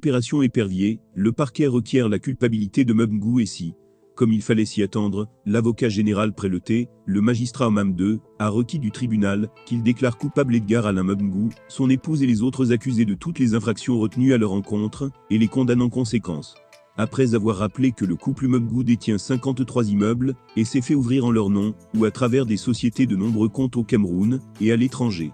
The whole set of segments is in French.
l'opération Épervier, le parquet requiert la culpabilité de Mbengue et si, comme il fallait s'y attendre, l'avocat général Préleté, le magistrat Omam II, a requis du tribunal qu'il déclare coupable Edgar Alain Mbengue, son épouse et les autres accusés de toutes les infractions retenues à leur encontre, et les condamne en conséquence. Après avoir rappelé que le couple Mbengue détient 53 immeubles, et s'est fait ouvrir en leur nom, ou à travers des sociétés de nombreux comptes au Cameroun, et à l'étranger.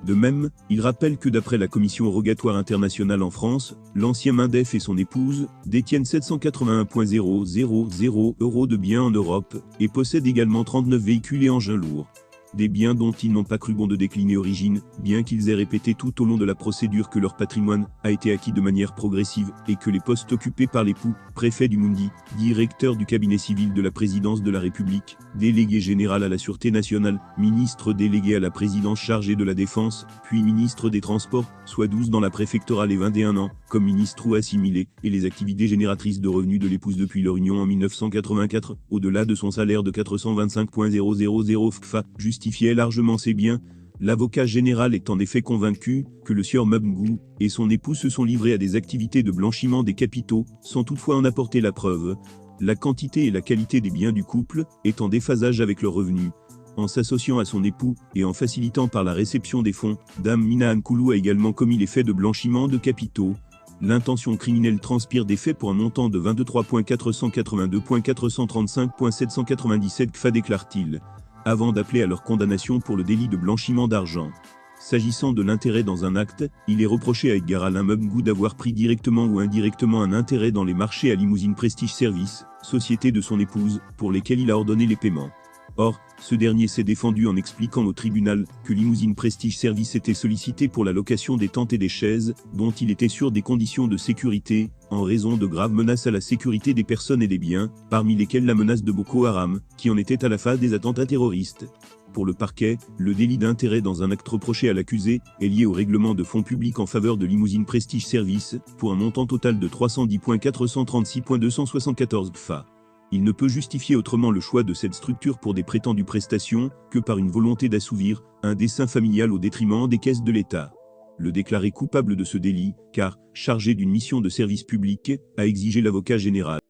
De même, il rappelle que d'après la Commission rogatoire internationale en France, l'ancien Mindef et son épouse détiennent 781,000 € de biens en Europe et possèdent également 39 véhicules et engins lourds. Des biens dont ils n'ont pas cru bon de décliner origine, bien qu'ils aient répété tout au long de la procédure que leur patrimoine a été acquis de manière progressive et que les postes occupés par l'époux, préfet du Mundi, directeur du cabinet civil de la présidence de la République, délégué général à la Sûreté nationale, ministre délégué à la présidence chargé de la Défense, puis ministre des Transports, soit 12 dans la préfectorale et 21 ans, comme ministre ou assimilé, et les activités génératrices de revenus de l'épouse depuis leur union en 1984, au-delà de son salaire de 425,000 FCFA, justifiait largement ses biens. L'avocat général est en effet convaincu que le sieur Mbengue et son épouse se sont livrés à des activités de blanchiment des capitaux, sans toutefois en apporter la preuve. La quantité et la qualité des biens du couple est en déphasage avec leurs revenus. En s'associant à son époux et en facilitant par la réception des fonds, Dame Mina Nkoulou a également commis les faits de blanchiment de capitaux. L'intention criminelle transpire des faits pour un montant de 23,482,435,797 CFA, déclare-t-il, avant d'appeler à leur condamnation pour le délit de blanchiment d'argent. S'agissant de l'intérêt dans un acte, il est reproché à Edgar Alain Mbengue d'avoir pris directement ou indirectement un intérêt dans les marchés à Limousine Prestige Service, société de son épouse, pour lesquels il a ordonné les paiements. Or, ce dernier s'est défendu en expliquant au tribunal que Limousine Prestige Service était sollicité pour la location des tentes et des chaises, dont il était sûr des conditions de sécurité, en raison de graves menaces à la sécurité des personnes et des biens, parmi lesquelles la menace de Boko Haram, qui en était à la phase des attentats terroristes. Pour le parquet, le délit d'intérêt dans un acte reproché à l'accusé est lié au règlement de fonds publics en faveur de Limousine Prestige Service, pour un montant total de 310,436,274 CFA. Il ne peut justifier autrement le choix de cette structure pour des prétendues prestations que par une volonté d'assouvir un dessein familial au détriment des caisses de l'État. Le déclarer coupable de ce délit, car chargé d'une mission de service public, a exigé l'avocat général.